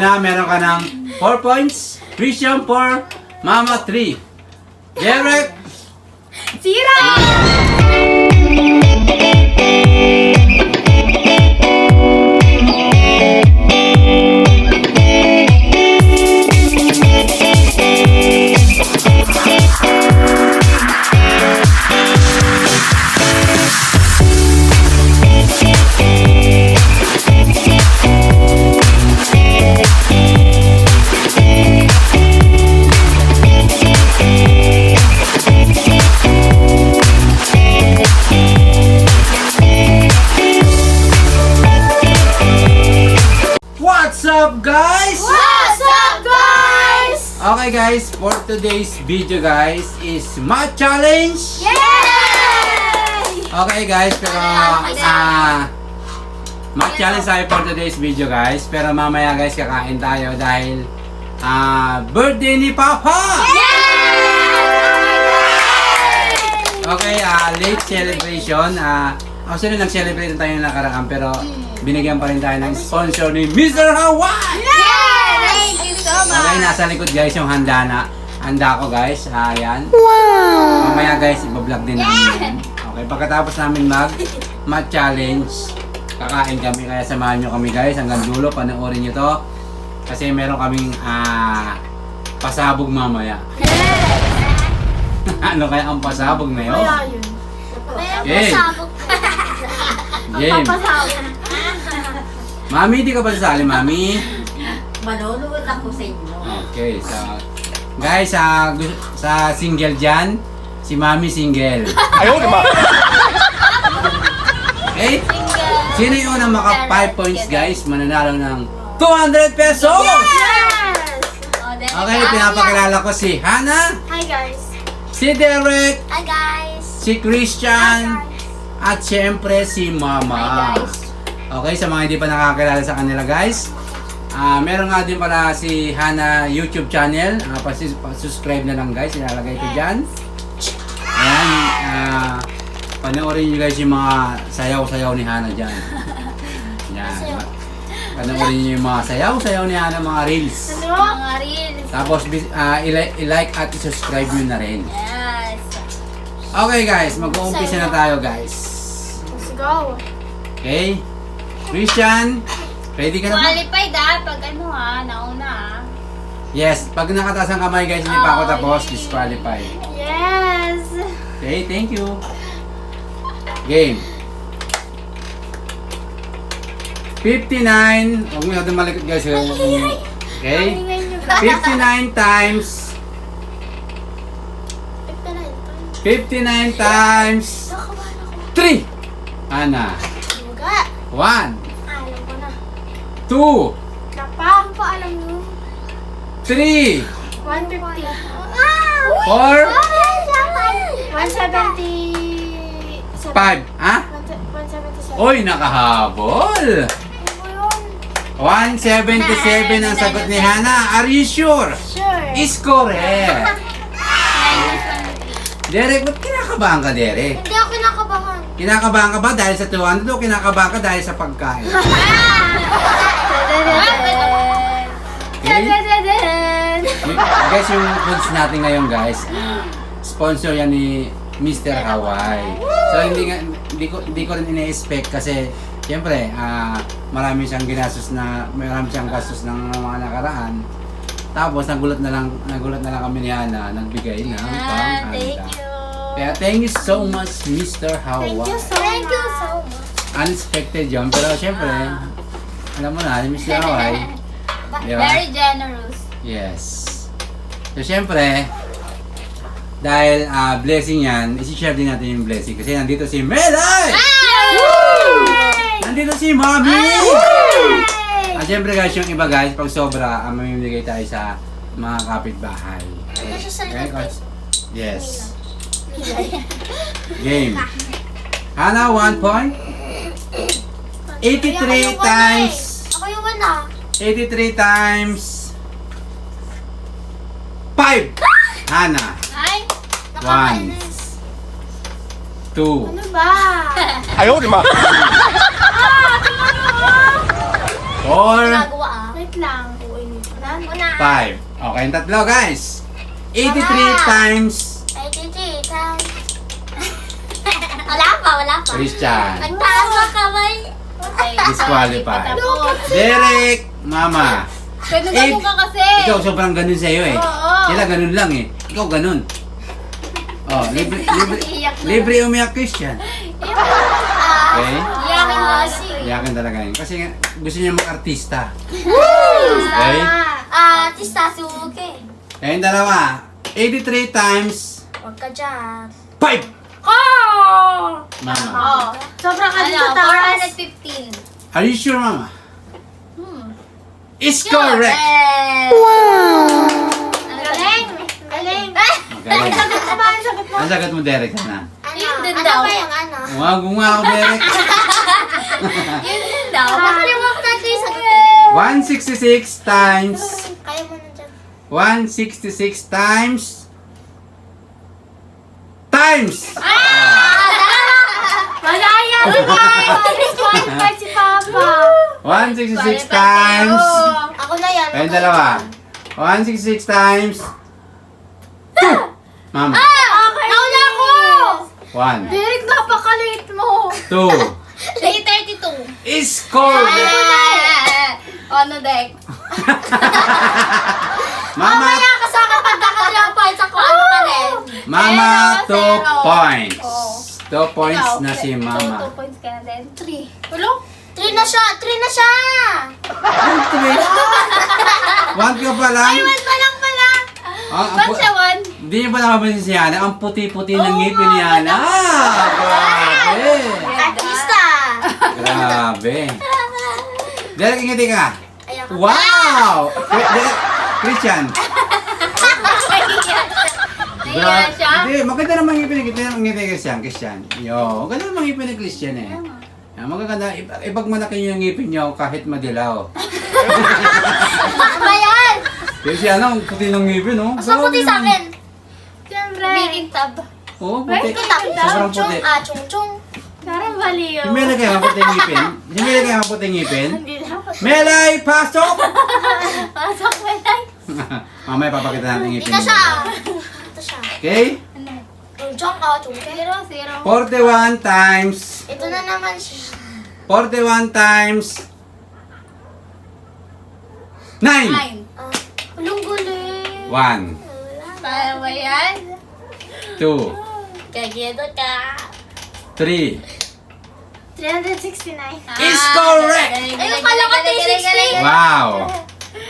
Hana, meron ka ng 4 points. Christian 4, Mama 3. Derek, Zero! what's up guys? What's up, guys? Okay guys, for today's video guys is math challenge. Yay! Okay guys, pero math challenge tayo for today's video guys. Pero mamaya guys, kakain tayo dahil birthday ni Papa! Okay, late celebration. Actually, nag-celebrate tayo ng nakaraan pero binigyan pa rin tayo ng sponsor ni Mr. Hawaii! Thank you so much! Okay, nasa likod guys yung handa ko guys. Ayan. Wow! Mamaya guys, iba-vlog din namin yan. Okay, pagkatapos namin mag challenge, kakain kami. Kaya samahan nyo kami guys hanggang dulo. Panoorin nyo to. Kasi meron kaming pasabog mamaya. Ano kaya ang pasabog na yun? Kaya yun. Game. Game. Mami, di ka ba sasali, Mami? Manonood ako sa inyo. Okay, so guys, sa single dyan, si Mami single. Ayaw, di ba? Okay? Sino yung unang maka 5 points guys, mananalo ng 200 pesos! Okay, pinapakilala ko si Hana, Hi, guys. si Derek, Hi, guys. si Christian, at syempre si Mama. Hi, guys. Okay, sa mga hindi pa nakakilala sa kanila guys, meron nga din pala si Hana YouTube channel. Subscribe na lang guys, ilalagay ko dyan. Ayan, panoorin nyo guys yung mga sayaw-sayaw ni Hana dyan. Yan. Panoorin nyo yung mga sayaw-sayaw ni Hana, mga reels. Ano? Mga reels. Tapos i-like at i-subscribe nyo na rin. Yes. Okay guys, mag-uumpisa na tayo guys. Let's go. Okay? Christian, ready ka na ba? Qualified pag ano nauna Yes, pag nakataas ang kamay guys, hindi pa ako tapos, disqualified. Yes. Okay, thank you. Game. 59, huwag mo natin malikot guys. Okay? 59 times 59 times 3. Ana. Buga. 1, Alam ko na. 2, Napa, pa alam nyo. 3, 150. 4, 170. 5. Ha? 177. Oy, nakahabol. Ano yun? 177 ang sagot ni Hana. Are you sure? Sure. Is correct. Derek, ba't kinakabahan ka, Derek? Hindi ako nakabahan. Kinakabahan ka ba dahil sa 200 o kinakabahan ka dahil sa pagkain? Okay? Guys, yung foods natin ngayon guys, sponsor yan ni Mr. Hawaii. So hindi ko rin ina-expect kasi siyempre, marami siyang gastos ng mga nakaraan. Tapos nagulat na lang kami ni Hana, nagbigay ng pang-handa. Thank you. Kaya thank you so much Mr. Hawaii. Thank you so much. Unexpected yun, pero siyempre, alam mo na, ni Mr. Hawaii. Di ba? Very generous. Yes. So, syempre, dahil blessing yan, isi-share din natin yung blessing. Kasi nandito si Melay! Nandito si Mommy! At syempre guys, yung iba guys, pag sobra, mamimigay tayo sa mga kapitbahay. Okay, guys? Yes. Game. Hana, 1 point. 83 times. Ako yung wala. 83 times 5. Hana. Ay, 1, 2, ano ba? Ayaw, di ba? 4, Wait lang. 5. Okay, yung tatlo guys. 83 times 83 times. Wala pa. Christian. Nagtaas ang kamay. Disqualified. Derek, Mama. Ganun ka kasi. Ikaw sobrang ganun sa'yo eh. Oo. Sila ganun lang eh. Ikaw ganun. Oh, libre umiyak Christian. Okay? Iyakin mo. Iyakin talaga yun. Kasi nga, gusto niya mag-artista. Okay? Tista Suke. Kaya yung dalawa. 83 times Huwag ka dyan. 5. Oh! Mama. Oh. Sobrang ka dito, Ano, taas. 415. Are you sure, Mama? Is correct. Galing. Magaling. Ang sagot mo, Derek, na. Yun din Ano daw. ba yung ano? Wag mo nga ako, Derek. Yun din daw. Nakalimutan natin yung sagot. 166 times Kaya mo na dyan. 166 times Malaya rin guys! Disqualified si Papa. 166 times Ako na yan. ayun dalawa 166 times 2 Mama Nauna ako! 1 Derek, napakaliit mo. 2 Day 32. is correct. Ano, Dek? Mama Mamaya ka sa akin pag nakalimutan points ako. Ano ka rin? Mama 2 Zero. points Oh. 2 points Ikaw, na si Mama 2 points ka na din. 3. Ulo? 3 na siya! 3 na siya! 1 ka pa lang Iwan pa lang pala. Ba't siya 1? Hindi niyo ba nakapansin si Yana? Ang puti-puti ng ngipin ni Yana. Grabe! Artista! Grabe. Derek, ingiti ka. Ayan ka. Wow! Derek, Christian. Nahiya siya? Hindi, maganda naman ngipin ni Christian. Yo, maganda naman ngipin ni Christian eh. Yan, magaganda. Ipag malaki yung ngipin niyo kahit madilaw. Ano ba yan? Christian, ang puti ng ngipin, oh. Mas maputi sa akin. Siyempre. Meeting tab. Oo, puti. Kita. Sobrang puti. Chung-chung. Parang baliw. Si Melay kayo maputi ngipin? Si Melay kayo maputi ngipin? Hindi dapat. Melay, pasok! Pasok mo lang. Mamaya papakita natin ngipin Dito niyo. siya. Ito siya. Okay? Chung-chung. Chung-chung. 0. 41 times Ito na naman siya. 41 times 9 Ulong guling. 1 Para ba yan? 2 Kagito ka. 3 369. Is correct! Ayun, kala ko 360. Wow!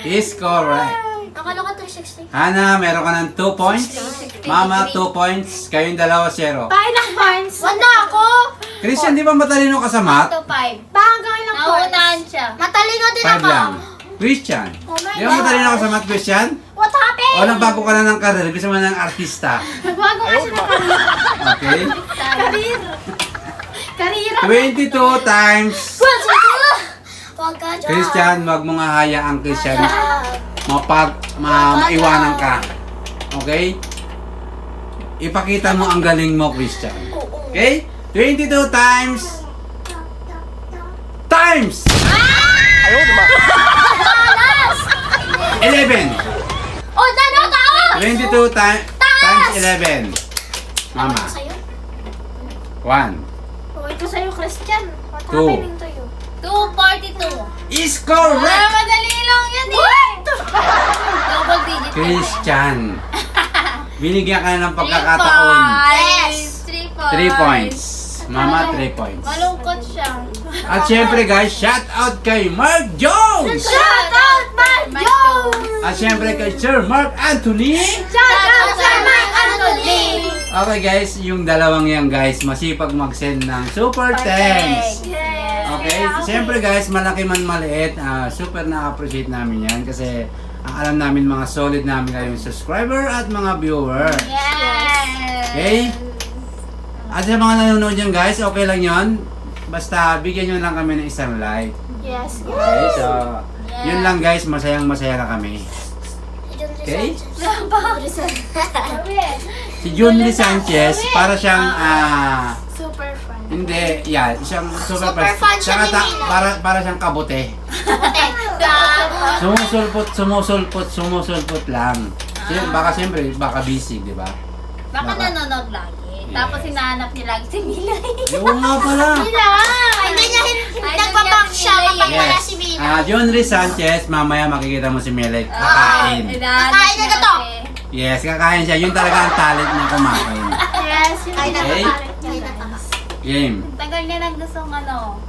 Is correct. Akala ko 360. Hana, meron ka ng 2 points. Mama, 2 points. Kayong dalawa, 0. Ilang points? Wala ako. Christian, di ba matalino ka sa math? 2, 5. Baka hanggang ilang points? Nauunahan siya. Matalino din 5 ako. lang. Christian, Oh my di ba matalino ka sa math, Christian? What happened? O nagbago ka na ng career, gusto mo na ng artista. Nagbago kasi ng Okay? career. Career. 22 times. Huwag ka dyan. Christian, wag mo nga hayaan Christian. Maiwanan ka. Okay? Ipakita mo ang galing mo, Christian. Okay? 22 times. Times! Ayaw, di ba? 11. Oh, dano tao! 22 times 11. Mama. Sa'yo? 1. Oh, ito sa'yo, Christian. What Two. happening to you? 242. Is correct! Madali lang yan eh. Double digit. Christian. Binigyan ka na ng pagkakataon. Yes. 3 3 points. Mama, 3 points. Malungkot siya. At syempre guys, shout out kay Mark Jones! Shout out, Mark Jones! At syempre kay Sir Mark Anthony! Shout out, Sir Mark Anthony! Okay guys, yung dalawang yan guys, masipag mag-send ng super thanks. Okay? Siyempre guys, malaki man maliit, super na-appreciate namin yan kasi ang alam namin mga solid namin kayong subscriber at mga viewer. Yes. Okay? At sa mga nanonood yan guys, okay lang yon. Basta bigyan nyo lang kami ng isang like. Yes. Okay? So, yun lang guys, masayang masaya na kami. Okay? Si Jun Lee Sanchez, para siyang Super fun. hindi, yeah, siyang super, Super fan siya Tsaka ni Nina. para siyang kabote. Sumusulpot lang. Baka siyempre, baka busy, di ba? Baka nanonood lagi. Tapos hinahanap niya lagi si Milay. Oo nga pala. Hindi niya nagbaback siya kapag wala si Mila. John Rhys Sanchez, mamaya makikita mo si Melek kakain. Kakain na to. Yes, kakain siya. Yun talaga ang talent niya kumain. Yes, yun Okay. na. Game. Tagal niya nang gustong ano.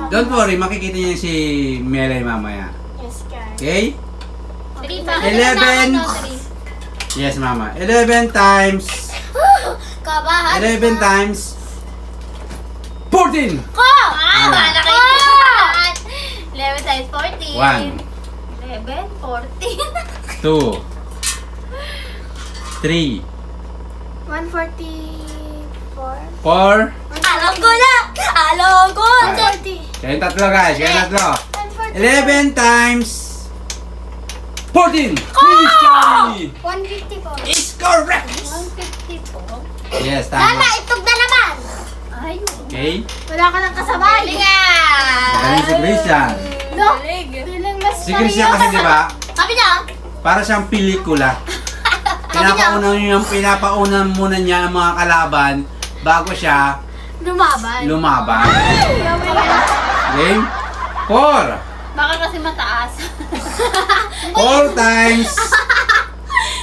Don't worry, makikita niya si Melek mamaya. Yes, guys. Okay? 11. Yes, mama. 11 times. Kabahan. 11 times. 14! Ko! Wala kayo. 11 times 14. 1, 11, 14. 2, 3, 144. 4. Alam ko na! Alam ko! 140. Kayong tatlo guys, kayong tatlo. 11 times 14! Christian! 154. Is correct! 150 po. Yes, Mama, tama. itog na naman! Ayun. Okay? Wala ka ng kasabay. Magaling si Christian. No? Feeling mas Si Christian kasi di ba, Sabi niya, para siyang pelikula. Pinapauna muna niya ang mga kalaban bago siya lumaban. lumaban. Game? 4. Baka kasi mataas. 4 times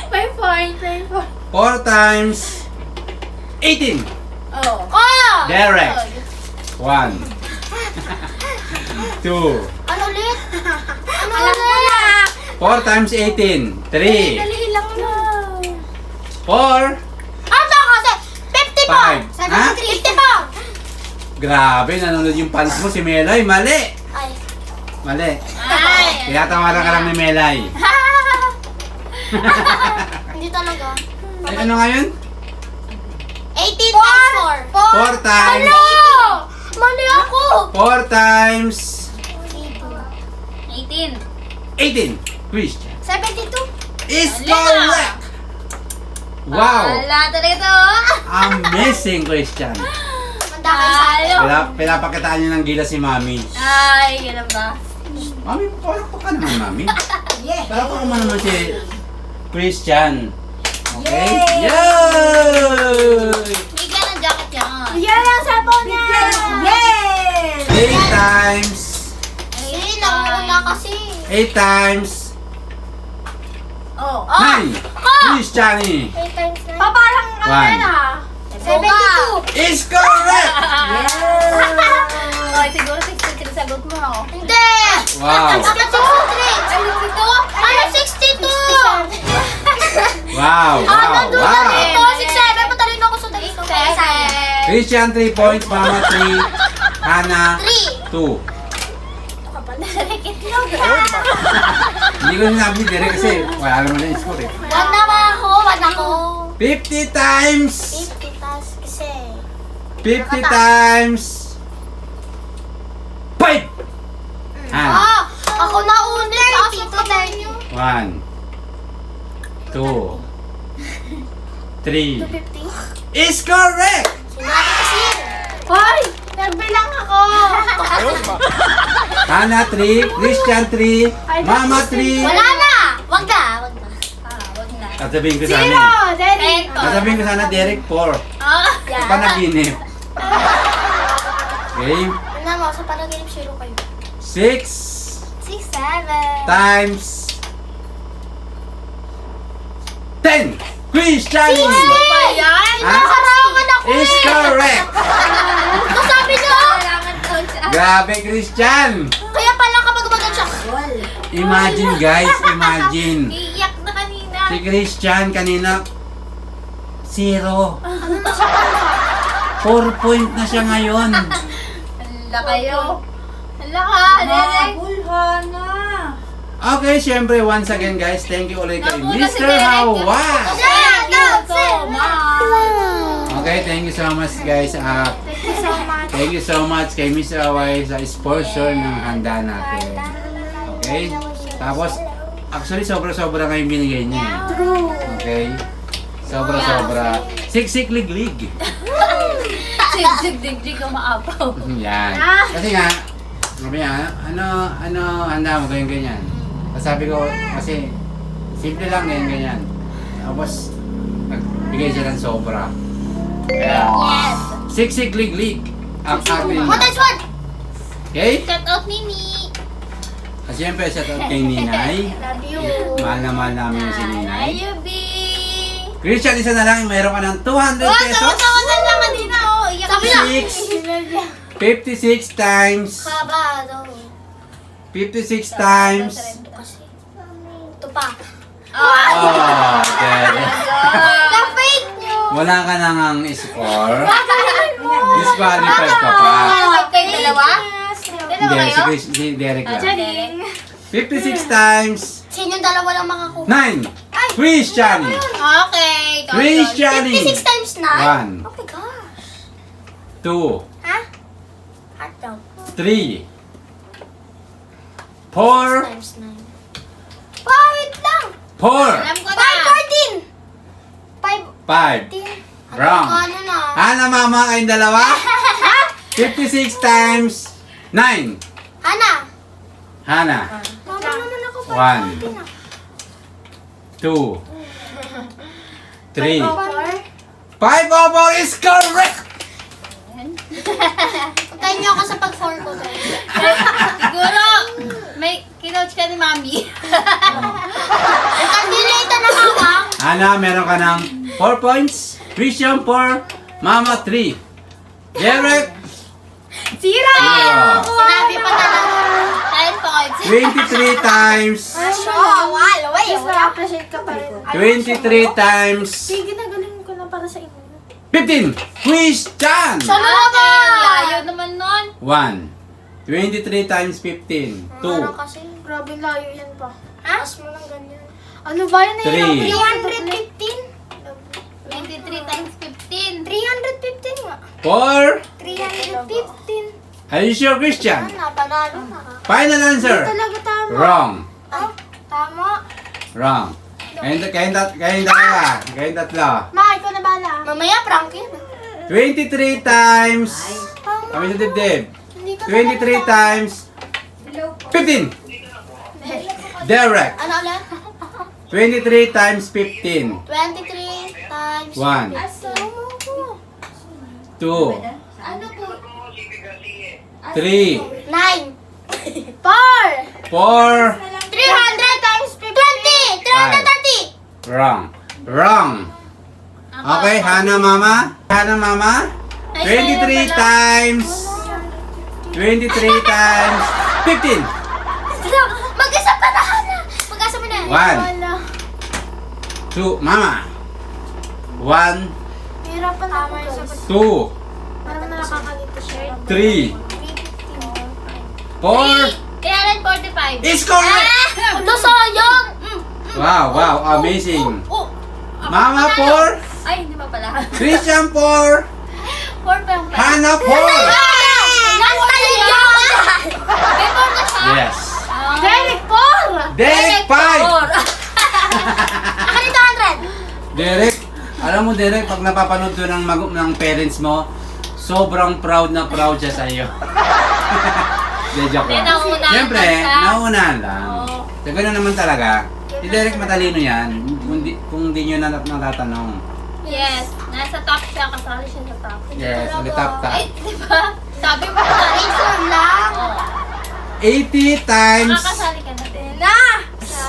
May point, may point. 4 times 18. Oh. Oh! Direct. 1. 2. Ano ulit? Ano ulit? 4 times 18. 3. Dali lang na. 4. Ano kasi? 50 po! 5. Ha? 50 po! Grabe, nanonood yung pants mo si Melay. Mali. Ay. Mali. Ay. Kaya tawaran ka lang ni Melay. Hindi talaga. Ay, ano nga yun? 18 times 4. 4 times. Mali ako! 4 times 18. 18. Christian. 72. Is correct. Wow. Wala talaga to. Amazing, Christian. Manda kayo sa akin. Pinapakitaan niyo ng gila si Mami. Ay, ganun ba? Mami, palakpak ka naman, Mami. Palakpak mo naman si Christian. Okay? Yay! Bigyan ng jacket yan. Yan ang cellphone niya! Yay! 8 times. Hindi lang muna kasi. 8 times. Oh. 9. Christian. 8 times 9. Parang ano One. yan ah. 72. Is correct. Oh, siguro 63 sagot mo. Oh. Hindi! Wow. Ako 63. Ano 62? Wow. Ano Wow. doon na Wow. dito? 67. Patalino ako sa dito. Christian 3 points. Mama 3. Hana 3. 2. Hindi ko sinabi direct kasi wala naman na score eh. 1 naman ako. 1 ako. 50 times. 50 tas kasi. 50 times 5. Ah! Ako na una. Ako pa tayo. 1, 2, 3. 250. Is correct! Sinabi kasi. Hoy! Nagbilang ako. Hana 3, Christian 3, Mama 3. Wala na. Wag na. Wag na. Wag na. Sasabihin ko sana Zero! eh. Derek! Sasabihin ko sana Derek 4. Ah. Panaginip. Okay? Ano mo, sa panaginip zero kayo. 6 6, 7. times 10. Christian Ba yan? Nakarawan ako is correct. Masabi niyo. Kailangan to siya. Grabe, Christian. Kaya pala kapag umagat siya. Imagine guys, imagine. Iiyak na kanina. Si Christian kanina 0. 4 point na siya ngayon. Hala kayo. Hala ka, Derek. Bulhana. Okay, syempre once again guys, thank you ulit kay Napuna si Mr. Derek. Hawa. Thank you so much. Okay, thank you so much guys. Thank you so much. Thank you so much kay Mr. Hawa sa sponsor ng handa natin. Okay? Tapos, actually sobra-sobra nga yung binigay niya. eh. True. Okay? Sobra-sobra. Siksik-lig-lig. Sig-sig-dig-dig ka maapaw. Yan. Kasi nga, Sabi niya, ano, handa mo ganyan. Tapos sabi ko, kasi, simple lang ganyan. Tapos, nagbigay siya ng sobra. Kaya, Yes. siksik-lig-lig ang ating, What is what? okay? Shout out Nini. At siyempre, shout out kay Ninay. Love you. Mahal na mahal namin si Ninay. Love you, B. Christian, isa na lang, mayroon ka ng 200 pesos. lang kanina, oh. Iyak Sabi na. 56 times, Kabado. 56 times. Ito kasi. Ito pa. Oh, dead. Na-fake nyo. Wala ka nang ang score. Disqualified ka pa. Kayo dalawa? Hindi, si Derek lang. Charing. 56 times Sino yung dalawa lang makakuha? 9. Christian. Okay. Christian. 56 times 9? 1, Oh my gosh. 2, Ha? Heart daw. 3, 4, Times 9. Wait lang. 4, Alam ko na. 5, 14. 5. Wrong. Ano na? Ana, mama, kayong dalawa? 56 times 9. Ana. Hana. Mama naman ako. 1, 2, 3. 5 over is correct! Pagkain niyo ako sa pag-4 ko. Siguro, may kinouch ka ni Mami. Calculator na hawak. Ana, meron ka ng 4 points. Christian 4. Mama 3. Derek Zero! 0. Sinabi pa talaga. 10 points. 23 times. Wala. Just na-appreciate ka pa rin. 23 times Sige, nagaling ko na para sa inyo. 15. Christian! Sama na ba? Layo naman nun. 1. 23 times 15. 2. Ano kasi? Grabe layo yan pa. Taas mo lang ganyan. Ano ba yan? 3. 315? 23 times 15. 315 nga. 4. 315. Are you sure, Christian? Panalo na. Final answer. Talaga tama. Wrong. Ah, tama. Wrong. Kayong dalawa. Kayong tatlo. Ma, ikaw na bala. Mamaya prank yun. 23 times. Tama. Kami sa dibdib. Hindi ka 23 times 15. Derek. Ano ulit? 23 times 15. 23 times 1, 2, 3, 9. 4, 4! 300 times 20! 330! wrong. Wrong. Okay, Hana Mama. Hana Mama. 23 times 15. Mag-isa pa na, Hana! Mag-asa mo na. 1, 2, Mama. 1, Hirapan na ako yung sagot. 2, Parang nakakalito siya. 3, 4. 345. Is correct! Ano sayang? Wow, wow, amazing. Oh! Mama 4, Ay, hindi pa pala. Christian 4, 4 pa yung pala. Hana 4. Yan talaga! May 4 na siya. Yes. Derek 4! Derek 5. Ako nito 100. Derek, alam mo Derek, pag napapanood to ng parents mo, sobrang proud na proud siya sa iyo. De, joke lang. Nauunahan Siyempre, lang siya. nauunahan lang. Oo. So, gano'n naman talaga. Si Derek matalino yan, kung di nyo natatanong. Yes, nasa top siya, kasali siya sa top. Yes, top. Ay, di ba? Sabi mo na rin. Razor lang. Oh. 80 times, Makakasali ka na din. Na!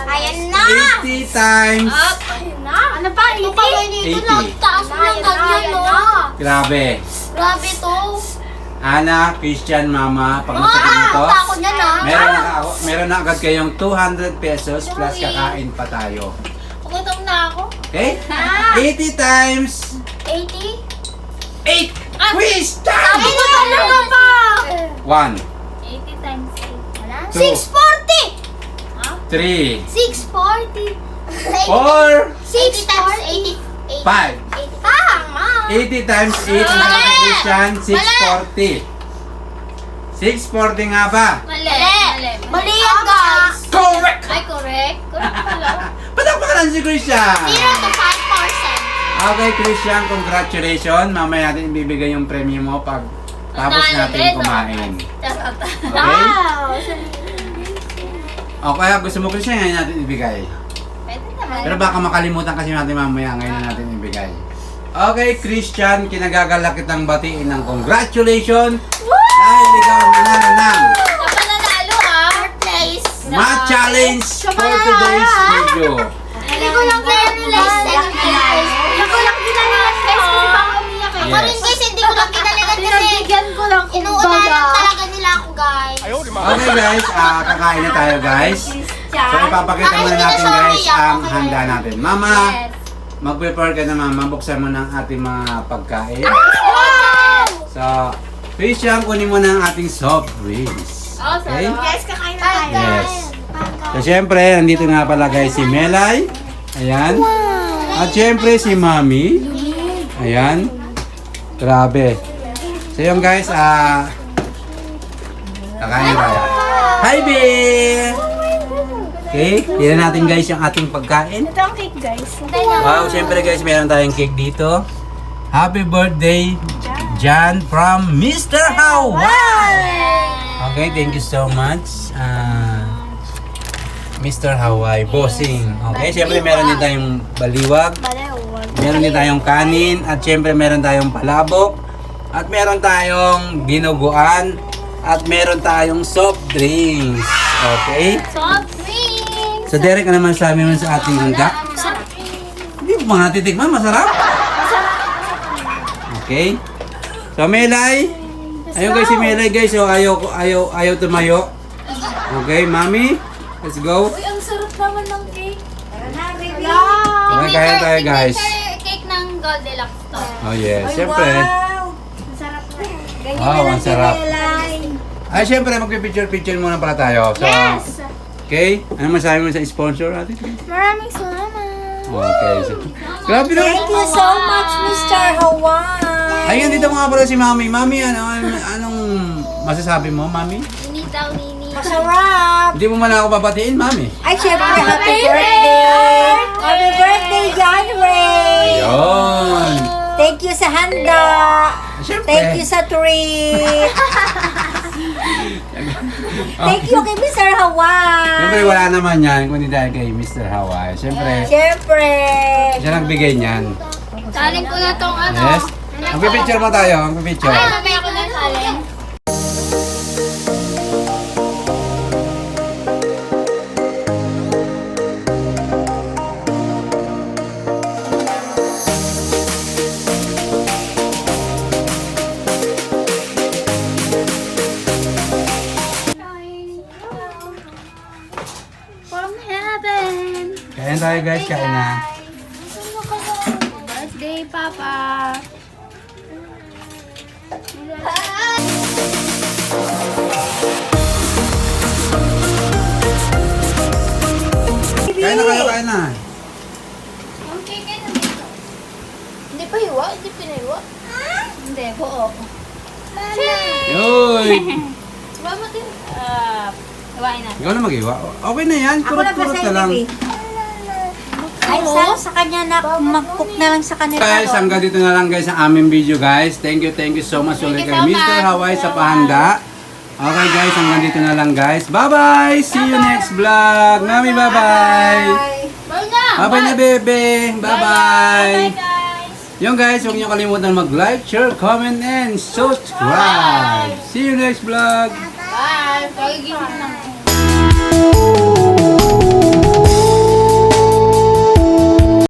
Ayan na! 80 times, Up! Ayun na! Ano pa? Ito pa ganito 80. na. Taas mo lang ganyan, no? grabe. Grabe to. Hana, Christian, Mama, pag nasagot nyo to, Ang takot niya na. meron na agad kayong 200 pesos plus kakain pa tayo. Pugutom na ako. Okay? 80 times 80? 8! Christian! Sabi mo talaga pa! 1, 80 times 8. 640! 3, 640. 4, 60 times 80. 5. 80. Tama! 80 times 8 na Christian, 640. 640 nga ba? Mali. Mali! Mali yan, guys! Correct! Ay, correct. Correct pala. Patakpakan si Christian! 0 to 5%. Okay, Christian, congratulations. Mamaya natin ibibigay yung premium mo pag tapos natin kumain. Charot. Okay? O kaya gusto mo kasi ngayon natin ibigay. Pwede naman. Pero baka makalimutan kasi natin mamaya ngayon na natin ibigay. Okay, Christian, kinagagala kitang batiin ng congratulations dahil ikaw ang nanalo ng Sa pananalo ha. Third place. Math Challenge for today's video. Hindi ko lang kinalimutan. Hindi ko lang kinalimutan guys kasi baka umiyak eh. Ako rin guys, hindi ko lang kinalimutan kasi Pinagbigyan ko lang inuunahan talaga nila ako guys. Okay guys, kakain na tayo guys. So ipapakita muna natin guys ang handa natin. Mama, mag-prepare ka na mama. Buksan mo ng ating mga pagkain. So, Christian, kunin mo na ang ating soft drinks. Okay? Guys, kakain na tayo. Yes. So, syempre, nandito nga pala guys si Melay. Ayan. At syempre si Mami. Ayan. Grabe. So, yun guys, kakain na tayo. Hi, B! Okay, tignan natin guys yung ating pagkain. Ito ang cake guys. Wow, syempre guys, meron tayong cake dito. Happy birthday, John from Mr. Hawaii! Okay, thank you so much. Mr. Hawaii, bossing. Okay, syempre meron din tayong baliwag. Meron din tayong kanin. At syempre meron tayong palabok. At meron tayong dinuguan. At meron tayong soft drinks. Okay? Soft drinks. So Derek, ano naman sabi mo sa ating handa? Hindi mo mga titikman, masarap? Okay. So Melay. Ayun guys si Melay guys. So ayaw tumayo. Okay, Mami. Let's go. Uy, ang sarap naman ng cake. Okay, kaya tayo guys. Signature cake ng Goldilocks to. Oh yes, syempre. Masarap na. Wow, ang sarap. Ay, syempre magpipicture-picture muna pala tayo. So, Yes! okay. Ano masabi mo sa sponsor natin? Maraming salamat. Okay. So, grabe na. Thank you so much, Mr. Hawaii. Ayun, dito nga pala si Mami. Mami, anong masasabi mo, Mami? Nini daw, Nini. Masarap. Hindi mo man ako babatiin, Mami. Ay, syempre, happy birthday. Happy birthday, John Ray. Ayun. Thank you sa handa. Syempre. Thank you sa treat. Thank you kay Mr. Hawaii. Siyempre wala naman yan kundi dahil kay Mr. Hawaii. Siyempre, Siyempre. siya nagbigay niyan. Salin ko na tong ano. Yes? Magpipicture mo tayo, magpipicture. Ay, mamaya ko na salin. From heaven. Kain tayo guys, kain na. Birthday, Papa. Kain na kayo, kain na. Ang cake ay nandito. Hindi pa hiwa? Hindi pinahiwa? Hindi, buo. Yoy! Diba mo din? Hiwain natin. Ikaw na mag-iwa. Okay na yan, kurot-kurot na lang. Ay, sa kanya na, mag-cook na lang sa kanila. Guys, hanggang dito na lang guys ang aming video guys. Thank you so much ulit kay Mr. Hawaii sa pahanda. Okay guys, hanggang dito na lang guys. Bye-bye! See you next vlog! Mami, bye-bye! Bye na! Bye-bye na, bebe! Bye-bye! guys! Yung guys, huwag niyo kalimutan mag-like, share, comment, and subscribe. See you next vlog. Bye! Pagigising na.